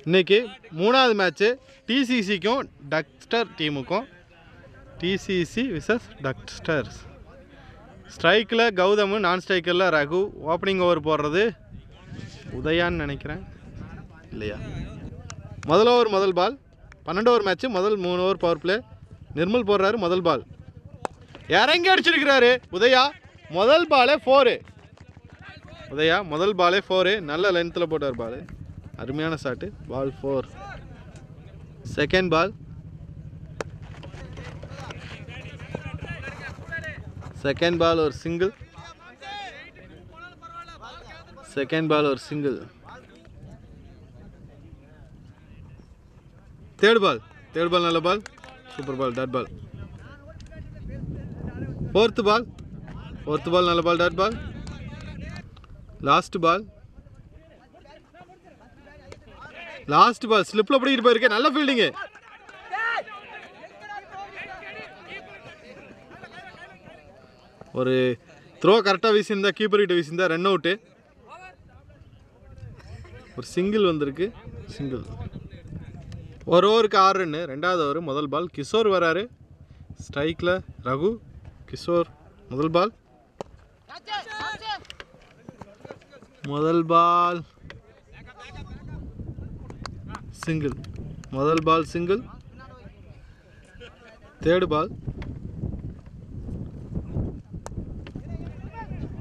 இன்னைக்கு மூணாவது மேட்ச்சு டிசிசிக்கும் டக்ஸ்டர் டீமுக்கும். டிசிசி விசஸ் டக்ஸ்டர்ஸ். ஸ்ட்ரைக்கில் கௌதம், நான் ஸ்ட்ரைக்கரில் ரகு. ஓப்பனிங் ஓவர் போடுறது உதயான்னு நினைக்கிறேன், இல்லையா? முதல் ஓவர் முதல் பால். 12 ஓவர் மேட்ச்சு. முதல் 3 ஓவர் பவர் பிளே. நிர்மல் போடுறாரு. முதல் பால் இறங்கி அடிச்சிருக்கிறாரு உதயா. முதல் பாலே 4. உதயா முதல் பாலே 4. நல்ல லென்த்தில் போட்டார் பால். அருமையான shot. Ball 4. Second ball. Second ball ஒரு சிங்கிள். செகண்ட் பால் ஒரு single. Third ball. Third ball நல்ல ball. Super ball. Dot ball. Fourth ball. Fourth ball நல்ல ball. Dot ball. Last ball. Last ball ஸ்லிப்பில் பிடிக்கிட்டு போயிருக்கேன். நல்ல fielding. ஒரு throw கரெக்டாக வீசியிருந்தா, கீப்பர் கிட்ட வீசியிருந்தா ரன் அவுட்டு. ஒரு சிங்கிள் வந்திருக்கு. சிங்கிள். ஒரு ஓவருக்கு 6 ரன்னு. ரெண்டாவது ஓவர் முதல் பால். கிஷோர் வராரு. ஸ்ட்ரைக்கில் ரகு. கிஷோர் முதல் பால். முதல் பால் சிங்கிள். முதல் ball single. Third ball.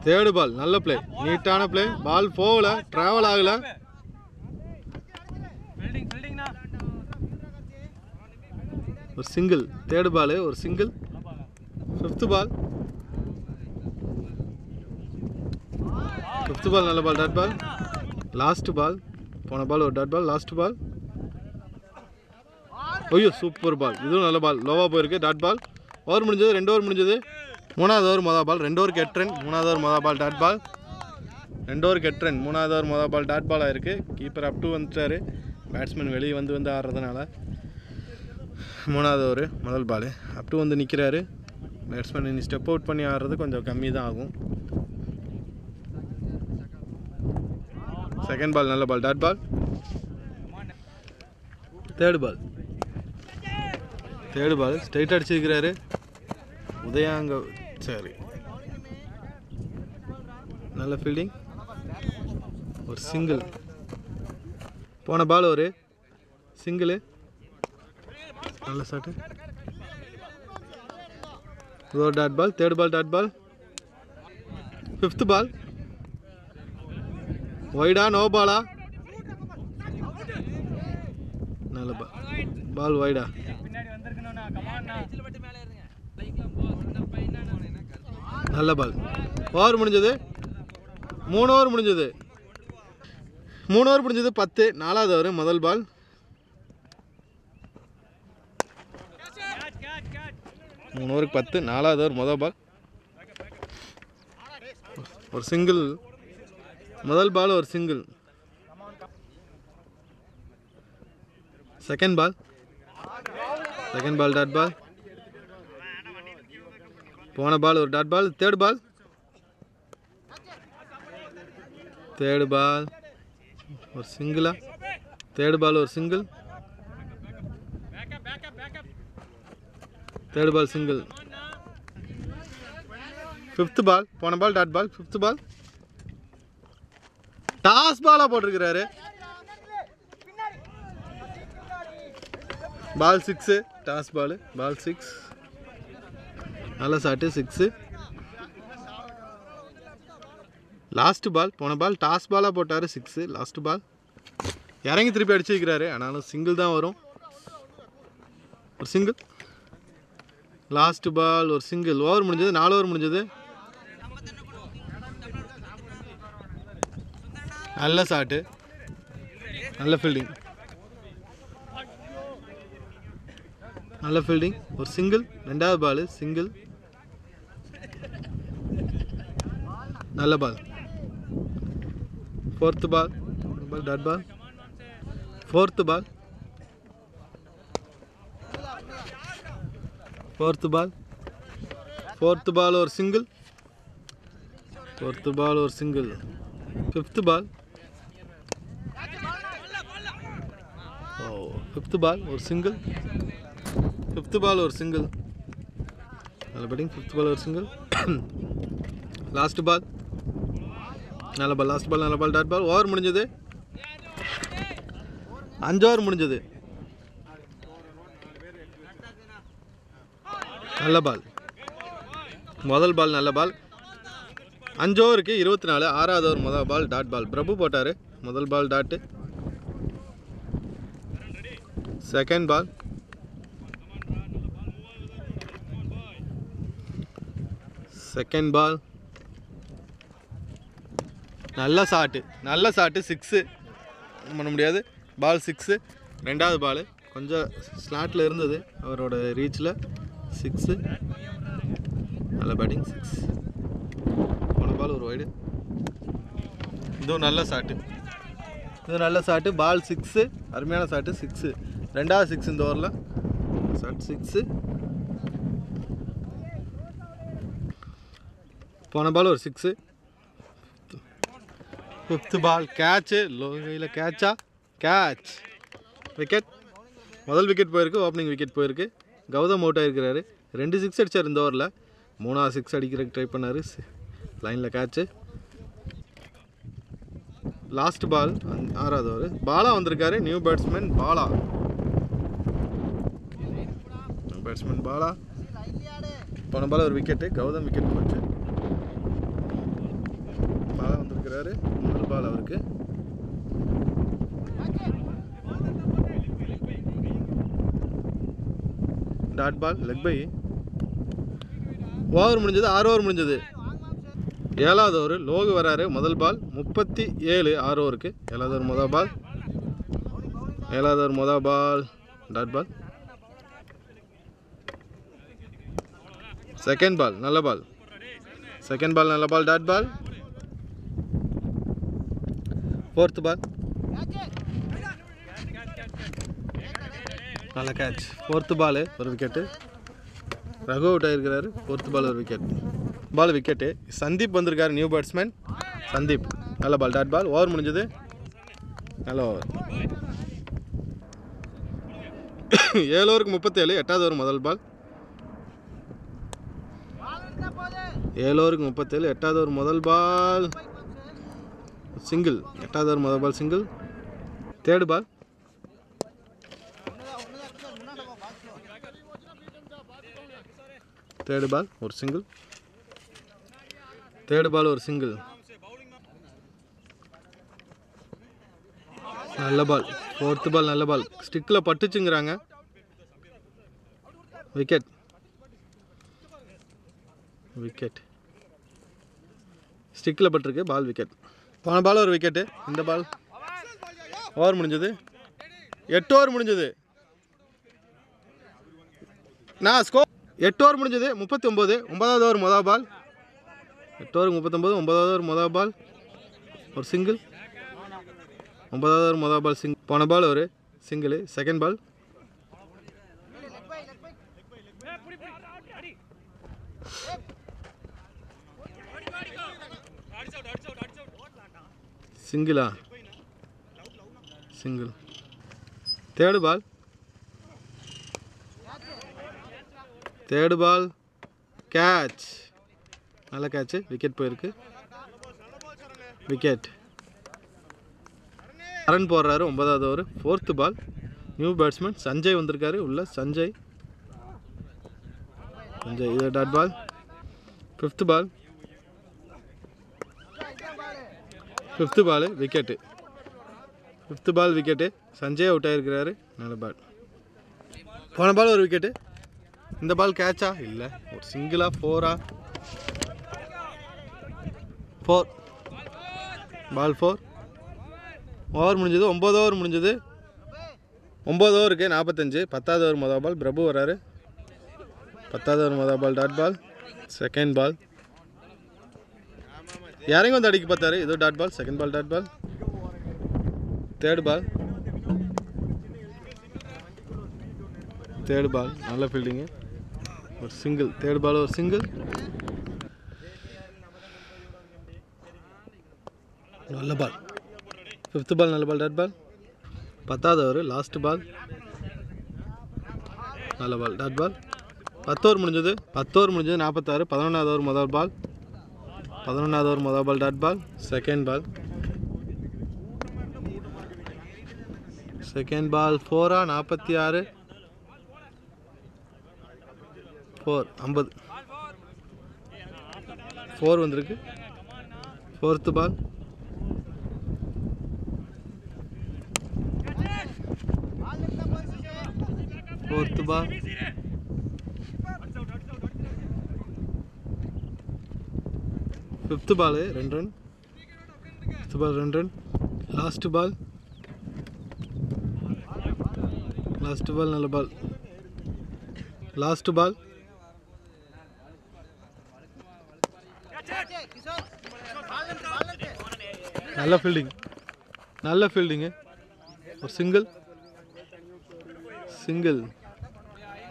Third ball நல்ல பிளே. நீட்டான பிளே. பால் போகல, டிராவல் ஆகல. ஒரு சிங்கிள். தேர்டு பால் ஒரு single. Fifth ball. Fifth ball நல்ல பால். Dot ball. லாஸ்ட் பால். போன பால் ஒரு டாட் பால். லாஸ்ட் பால். ஐயோ சூப்பர் பால். இதுவும் நல்ல பால். லோவாக போயிருக்கு. Dot ball. ஓவர் முடிஞ்சது. 2 ஓவர் முடிஞ்சது. மூணாவது ஓவர் மொதல் பால். 2 ஓவருக்கு 8 ரன். மூணாவது ஓவர் மொதல் பால். டாட் பால். 2 ஓவருக்கு 8 ரன். மூணாவது ஓவர் மொதல் பால். டாட் பால் ஆயிருக்கு. கீப்பர் அப் டு வந்துட்டார். பேட்ஸ்மேன் வெளியே வந்து ஆடுறதுனால. மூணாவது ஓவர் முதல் பால். அப் டு வந்து நிற்கிறாரு. பேட்ஸ்மேன் இனி ஸ்டெப் அவுட் பண்ணி ஆடுறது கொஞ்சம் கம்மி தான் ஆகும். செகண்ட் பால் நல்ல ball. Dot ball. Third ball. Third ball straight அடிச்சிருக்கிறாரு உதயாங்க. சரி, நல்ல ஃபீல்டிங். ஒரு சிங்கிள். போன பால் ஒரு சிங்கிள். நல்ல ஷாட்டு. ஒரு dot ball. Third ball dot ball. Fifth ball. வைடா நோ பாலா? நல்ல பால். பால் வைடா. நல்ல பால். ஓவர் முடிஞ்சது. 3 ஓவர் முடிஞ்சது. 3 ஓவர் முடிஞ்சது 10. நாலாவது ஓவர் முதல் பால். மூணு ஓவருக்கு 10. நாலாவது ஓவர் முதல் பால். ஒரு சிங்கிள். முதல் பால் ஒரு single. Second ball. Second ball dot ball. போன பால் ஒரு dot ball. Third ball. Third ball ஒரு சிங்கிளா? தேர்ட் பால் ஒரு single. Third ball single. Fifth ball. போன ball dot ball. Fifth ball toss பாலாக போட்டிருக்கிறாரு. பால் 6. டாஸ் பால். பால் 6. நல்ல ஷாட்டு. 6. Last ball. போன பால் டாஸ் பாலாக போட்டார். 6. லாஸ்ட் பால் இறங்கி திருப்பி அடிச்சிருக்கிறாரு. ஆனாலும் சிங்கிள் தான் வரும். ஒரு சிங்கிள். லாஸ்ட் பால் ஒரு சிங்கிள். ஓவர் முடிஞ்சது. 4 ஓவர் முடிஞ்சது. நல்ல ஷாட்டு. நல்ல ஃபீல்டிங். நல்ல ஃபீல்டிங். ஒரு சிங்கிள். ரெண்டாவது பால் சிங்கிள். நல்ல ball. Fourth ball. Ball dot ball. Fourth ball. Fourth ball. Fourth ball ஒரு சிங்கிள். ஃபோர்த்து பால் ஒரு single. Fifth ball. Fifth ball ஒரு சிங்கிள். ஃபிஃப்த் பால் ஒரு சிங்கிள். நல்ல பேட்டிங். ஃபிஃப்த் பால் ஒரு single. Last ball நல்ல ball. Last ball நல்ல ball. Dot ball. Over முடிஞ்சது. 5 over முடிஞ்சது. நல்ல பால். முதல் பால் நல்ல பால். 5 ஓவருக்கு 24. 6வது ஓவர் முதல் பால் டாட் பால். பிரபு போட்டார். முதல் பால் tattoo. Second ball. Second ball நல்ல ஷாட்டு. நல்ல ஷாட்டு. 6 பண்ண முடியாது. பால் 6. ரெண்டாவது பால் கொஞ்சம் ஸ்லாட்டில் இருந்தது அவரோட ரீச்சில். 6. நல்ல பேட்டிங். 6. போன பால் ஒரு வைடு. இதுவும் நல்ல ஷாட்டு. இது நல்ல ஷாட்டு. பால் 6. அருமையான ஷாட்டு. 6. ரெண்டாவது 6 இந்த ஓவரில். ஷாட் 6. போன பால் ஒரு 6. Fifth ball catch. லோகையில் கேட்சா? கேட்ச். விக்கெட். முதல் விக்கெட் போயிருக்கு. ஓப்பனிங் விக்கெட் போயிருக்கு. கௌதம் அவுட் ஆகிருக்கிறாரு. 2 6 அடித்தார் இந்த ஓவரில். 3வது 6 அடிக்கிறதுக்கு ட்ரை பண்ணார். லைனில் கேட்சு. லாஸ்ட் பால் 6வது ஓவர். பாலா வந்திருக்காரு. New batsman Bala. Batsman Bala. போன பால் ஒரு விக்கெட்டு. கௌதம் விக்கெட் போச்சு. பாலா வந்திருக்கிறாரு. முதல் பால் அவருக்கு. Dot ball. Leg bye. Over முடிஞ்சது. 6 ஓவர் முடிஞ்சது. 7வது ஓவர். லோகு வராரு. முதல் பால் 37. 6 ஓவருக்கு. 7வது ஓவர் முதல் பால். 7வது ஓவர் முதல் பால் டாட் பால். செகண்ட் பால் நல்ல பால். செகண்ட் பால் நல்ல பால் டாட் பால். ஃபோர்த் பால் நல்ல கேட்ச். ஃபோர்த்து பால் ஒரு விக்கெட்டு. ரகு அவுட் ஆகிருக்கிறாரு. ஃபோர்த்து பால் ஒரு விக்கெட். Ball wicket. சந்தீப் வந்திருக்காரு. New batsman Sandeep. நல்ல பால் டாட் பால். ஓவர் முடிஞ்சது. நல்ல ஓவர். 7 ஓவருக்கு 37. 8வது ஓவர் முதல் பால். 7 ஓவருக்கு 37. 8வது ஓவர் முதல் பால் சிங்கிள். 8வது ஓவர் முதல் ball single. Third ball. Third ball ஒரு சிங்கிள். தேர்டு பால் ஒரு சிங்கிள். நல்ல பால். ஃபோர்த்து பால் நல்ல பால். ஸ்டிக்கில் பட்டுச்சுங்கிறாங்க. விக்கெட். விக்கெட். ஸ்டிக்கில் பட்டிருக்கு. Ball wicket. போன பால் ஒரு விக்கெட்டு. இந்த பால். ஓவர் முடிஞ்சது. 8 ஓவர் முடிஞ்சது. நான் ஸ்கோர் 8 ஓவர் முடிஞ்சது. 39. 9வது ஓவர் முதல் பால். 8 ஓவர் 39. 9வது ஓவர் முதல் பால் ஒரு சிங்கிள். 9வது ஓவர் முதல் பால் சிங்கிள். போன பால் ஒரு சிங்கிள். Second ball. சிங்கிளா? Single. Third ball. Third ball catch. நல்ல கேட்ச். விக்கெட் போயிருக்கு. விக்கெட். ரன் போடுறாரு. 9வது over. Fourth ball. New batsman Sanjay வந்திருக்காரு. உள்ள சஞ்சய். சஞ்சய். இது dot ball. Fifth ball. Fifth ball wicket. Fifth ball wicket. Sanjay out ஆகிருக்கிறாரு. நல்ல பால். போன பால் ஒரு விக்கெட்டு. இந்த பால் கேட்சா? இல்லை. ஒரு சிங்கிளா? 4ஆ? 4. பால் 4. ஓவர் முடிஞ்சது. 9 ஓவர் முடிஞ்சது. 9 ஓவருக்கு 45. 10வது ஓவர் முதல் பால். பிரபு வராரு. 10வது ஓவர் முதல் பால் டாட் பால். செகண்ட் பால். இறங்கி வந்து அடிக்க பார்த்தாரு. இது dot ball. Second ball dot ball. Third ball. Third ball நல்ல ஃபீல்டிங்கு. ஒரு சிங்கிள். தேர்டு பால் ஒரு சிங்கிள். நல்ல பால். ஃபிஃப்த்து பால் நல்ல பால் டாட் பால். 10வது ஓவர் லாஸ்ட் பால். நல்ல பால், டாட் பால். 10 ஓவர் முடிஞ்சது. 46. 11வது ஓவர் முதல் பால். 11வது ஓவர் முதல் பால், டாட் பால். செகண்ட் பால் 4 46 4 50 4 வந்திருக்கு. Fourth ball. Fifth ball 2 run. Last ball. நல்ல பால். Last ball. நல்ல ஃபீல்டிங்கு. ஒரு சிங்கிள்.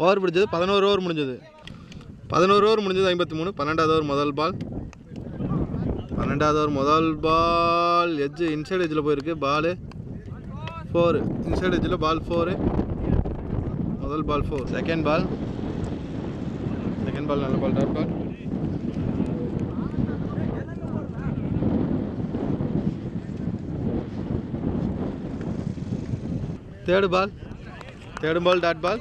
ஓவர் முடிஞ்சது. 11 ஓவர் முடிஞ்சது. 53. 12வது ஓவர் முதல் பால். எட்ஜ் இன்சைட் எட்ஜில் போயிருக்கு. பால் 4. இன்சைட் எட்ஜில் பால் 4. முதல் பால் 4. Second ball. நல்ல ball, dot ball. Third ball, dot ball.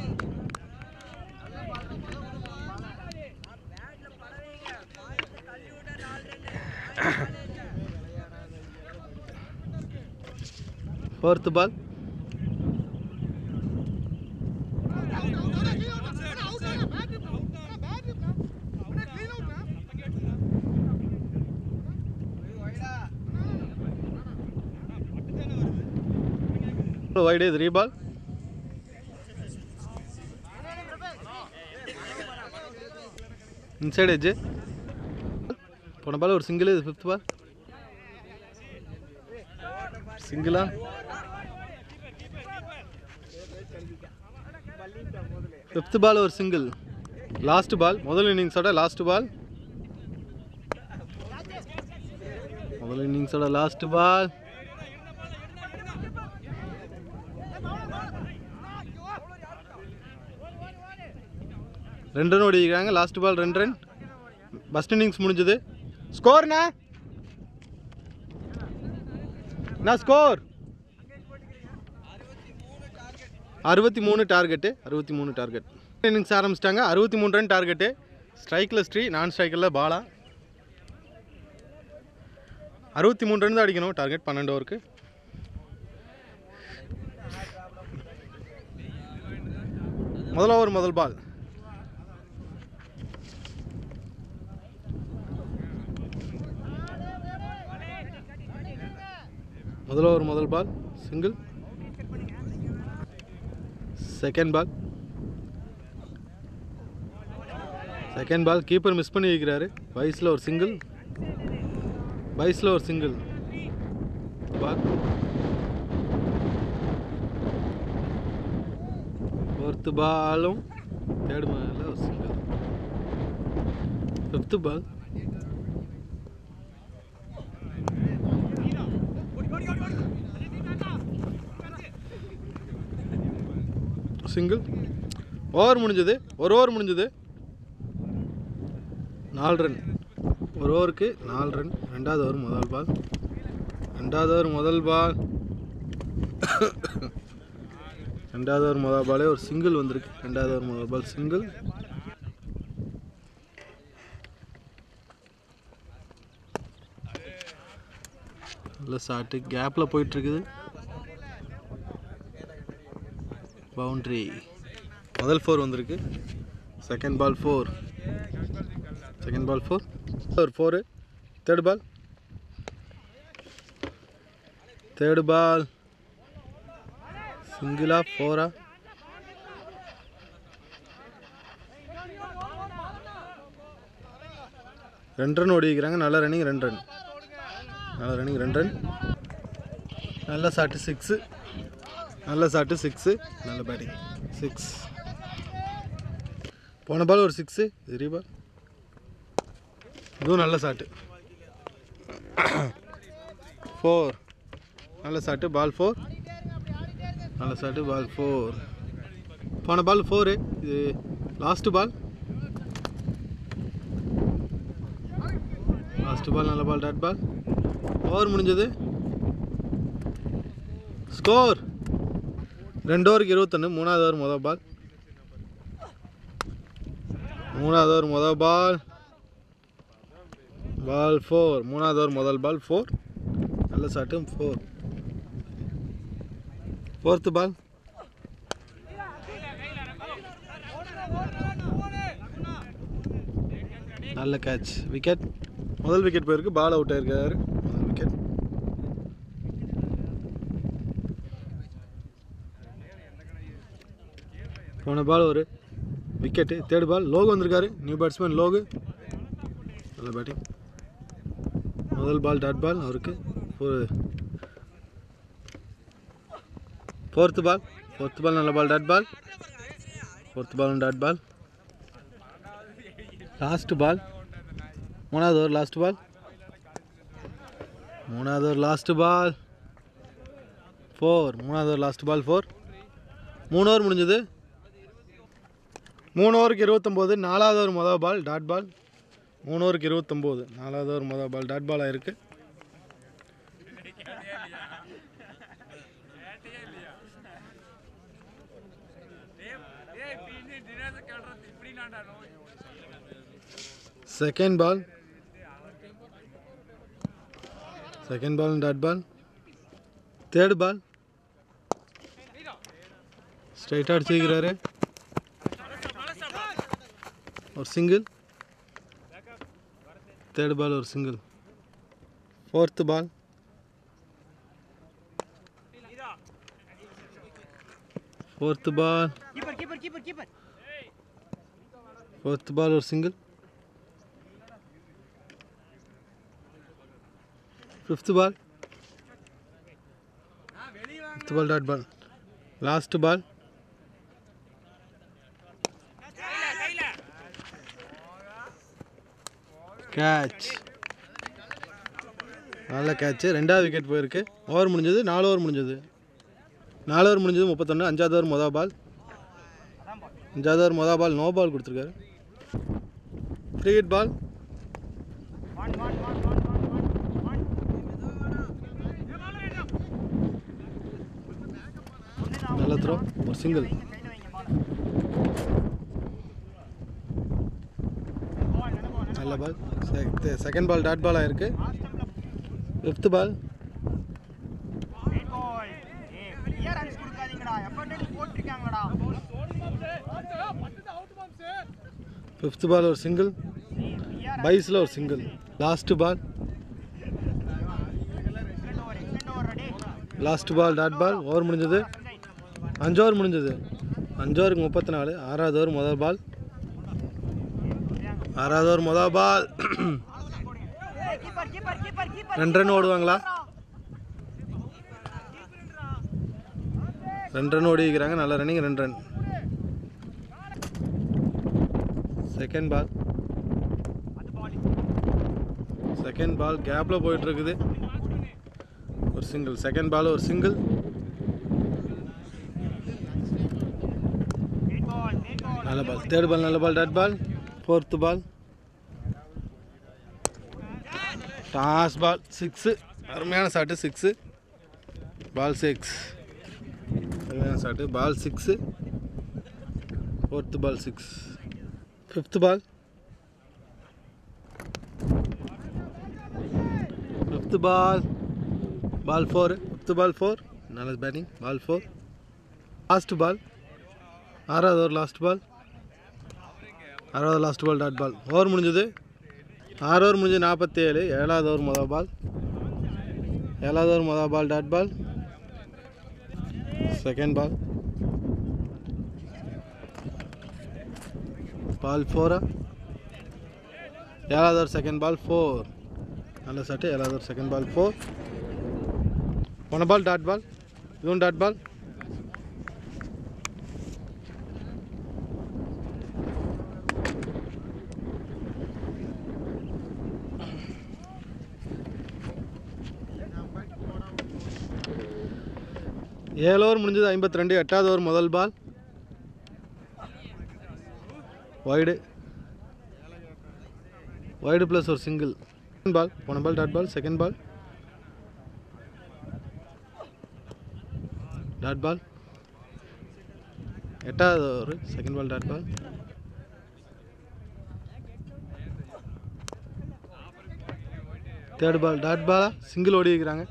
Fourth ball. Wide 3 ball. Inside edge. போன பால் ஒரு சிங்கிள். இது ஃபிஃப்த் பால். சிங்கிளா? ஃபிஃப்த் பால் ஒரு சிங்கிள். லாஸ்ட் பால். முதல் இன்னிங்ஸோட லாஸ்ட் பால். ரெண்டு ரன் ஓடிக்கிறாங்க. Last ball 2 run. First innings முடிஞ்சது. ஸ்கோர்ண்ணா ஸ்கோர் 63 டார்கெட்டு. இன்னிங்ஸ் ஆரம்பிச்சிட்டாங்க. 63 ரன் டார்கெட்டு. ஸ்ட்ரைக்கில் ஸ்ரீ, நான் ஸ்ட்ரைக்கரில் பாலா. 63 ரன் தான் அடிக்கணும் டார்கெட் 12 ஓவருக்கு. முதல் ஓவர் முதல் ball. Single. Second ball. Keeper miss பண்ணி வைக்கிறாரு. வயசில் ஒரு சிங்கிள். பால். ஃபோர்த்து பாலும் தேர்ட் பாலில் ஒரு single. Fifth ball. Single. Over முடிஞ்சது. ஒரு ஓவர் முடிஞ்சது. 4 ரன். ஒரு ஓவருக்கு 4 ரன். ரெண்டாவது ஓவர் முதல் பாலே ஒரு சிங்கிள் வந்திருக்கு. ரெண்டாவது ஓவர் முதல் பால் சிங்கிள். நல்ல ஷாட்டு. கேப்பில் போயிட்டுருக்குது. பவுண்ட்ரி. முதல் 4 வந்திருக்கு. Second ball 4. Third ball. சிங்கிளா 4ஆ? ரெண்டு ரன் ஓடிக்கிறாங்க. நல்ல ரன்னிங் 2 ரன். நல்ல ஷாட்டு 6. நல்ல பேட்டிங் 6. போன பால் ஒரு 6. இது பால். இதுவும் நல்ல ஷாட்டு. 4. நல்ல ஷாட்டு. பால் 4. நல்ல ஷாட்டு. பால் 4. போன பால் 4. இது லாஸ்ட் பால். லாஸ்ட் பால் நல்ல பால். Dot ball. ஓவர் முடிஞ்சது. ஸ்கோர் 2 ஓவருக்கு 21. மூணாவது ஓவர் மொதல் பால். மூணாவது ஓவர் மொதல் பால். பால் 4. மூணாவது ஓவர் முதல் பால் 4. நல்ல ஷாட்டு. 4. Fourth ball. நல்ல கேட்ச். விக்கெட். முதல் விக்கெட் போயிருக்கு. பால் அவுட் ஆயிருக்காரு. முதல் விக்கெட். போன பால் ஒரு விக்கெட்டு. Third ball. லோகு வந்திருக்காரு. New batsman Logu. நல்ல பேட்டிங். முதல் பால் டாட் பால் அவருக்கு. Fourth ball. ஃபோர்த்து பால் நல்ல ball. Dot ball. Fourth ball dot ball. Last ball. மூணாவது ஓவர் லாஸ்ட் பால். மூணாவது ஓவர் லாஸ்ட் பால் 4. மூணாவது ஓவர் லாஸ்ட் பால் 4. 3 ஓவர் முடிஞ்சது. 3 ஓவருக்கு 29. நாலாவது ஓவர் மொதல் பால் டாட் பால். 3 ஓவருக்கு 29. நாலாவது ஓவர் மொதல் பால் டாட் பால் ஆயிருக்கு. Second ball. Second ball dot ball. Third ball. ஸ்ட்ரைட்டாக அடிச்சிருக்கிறாரு. ஒரு சிங்கிள். தேர்ட் பால் ஒரு single. Fourth ball. Fourth ball. Fourth ball ஒரு single. Fifth ball. Fifth ball dot ball. Last ball. Catch. நல்ல catch. ரெண்டாவது wicket போயிருக்கு. Over முடிஞ்சது. 4 over முடிஞ்சது. 4 ஓவர் முடிஞ்சது 31. அஞ்சாவது ஓவர் மொதல் பால். அஞ்சாவது ஓவர் மொதல் பால் நோ பால் கொடுத்துருக்காரு. Free hit ball. நல்ல த்ரோ. ஒரு சிங்கிள். நல்ல பால். செகண்ட் பால் டாட் பால் ஆயிருக்கு. Fifth ball. ஃபிஃப்த் பால் ஒரு சிங்கிள். பைஸில் ஒரு single. Last ball. Last ball dot ball. Over முடிஞ்சது. 5 ஓவர் முடிஞ்சது. 5 ஓவருக்கு 34. ஆறாவது ஓவர் முதல் பால். ஆறாவது ஓவர் மொதல் பால். 2 ரன் ஓடுவாங்களா? 2 ரன் ஓடி வைக்கிறாங்க. நல்ல running. 2 run. Second ball. Second ball கேப்பில் போயிட்டுருக்குது. ஒரு சிங்கிள். செகண்ட் பால் ஒரு சிங்கிள். நல்ல பால். தேர்ட் பால் நல்ல ball. Dot ball. Fourth ball. Toss ball 6. அருமையான ஷாட்டு. 6. பால் 6. அருமையான shot. Ball 6. Fourth ball 6. Fifth ball. Fifth ball. Ball 4. Fifth ball 4. நல்ல batting. பால் 4. Last ball. ஆறாவது ஓவர் லாஸ்ட் பால். ஆறாவது last ball dot ball. Over முடிஞ்சது. 6 over முடிஞ்சு 47. ஏழாவது over மொதல் பால். ஏழாவது ஓவர் மொதல் பால் டாட் பால். செகண்ட் பால். பால் 4. ஏழாவது ஓவர் செகண்ட் பால் 4. நல்ல ஷாட்டு. ஏழாவது ஓவர் செகண்ட் பால் 4. போன பால் டாட் பால். இதுவும் டாட் பால். 7 ஓவர் முடிஞ்சது 52. 8வது ஓவர் முதல் பால் வைடு ப்ளஸ் ஒரு சிங்கிள். பால் போன ball dot ball. Second ball dot ball. 8வது over second ball dot ball. Third ball dot பாலா சிங்கிள் ஓடி இருக்கிறாங்க.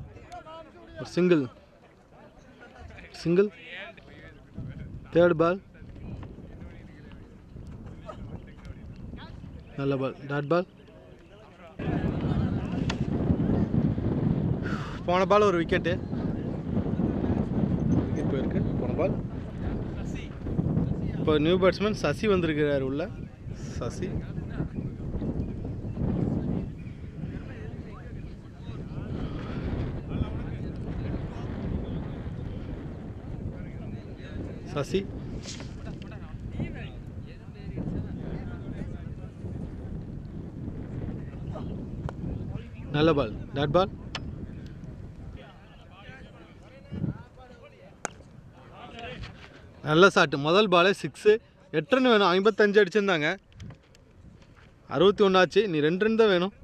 ஒரு சிங்கிள். தேர்ட் பால் நல்ல பால் டாட் பால். போன பால் ஒரு விக்கெட்டு போயிருக்கு. போன பால். இப்போ நியூ பேட்ஸ்மேன் சசி வந்திருக்கிறார் உள்ள. சசி நல்ல பால் டாட் பால். நல்ல ஷாட்டு. முதல் பாலே 6. 8 ரன் வேணும். 55 அடிச்சிருந்தாங்க. 61 ஆச்சு. நீ 2 ரன் தான் வேணும்.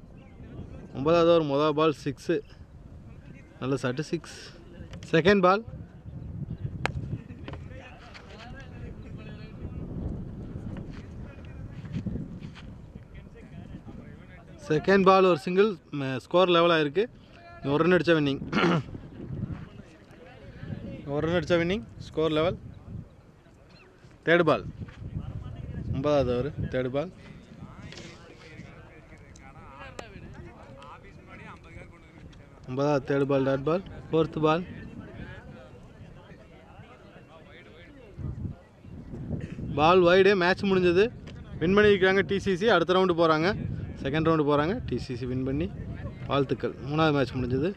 9வது ஓவர் முதல் பால் 6. நல்ல ஷாட்டு 6. செகண்ட் பால் ஒரு சிங்கிள். ஸ்கோர் லெவலாக இருக்குது. ஒரு ரன் அடித்தா winning. Score level. Third ball 9வது over third ball. Third ball dot ball. Fourth ball wide. Match முடிஞ்சது. வின் பண்ணியிருக்கிறாங்க டிசிசி. அடுத்த ரவுண்டு போகிறாங்க. செகண்ட் ரவுண்டு போகிறாங்க. டிசிசி வின் பண்ணி வாழ்த்துக்கள். 3வது மேட்ச் முடிஞ்சது.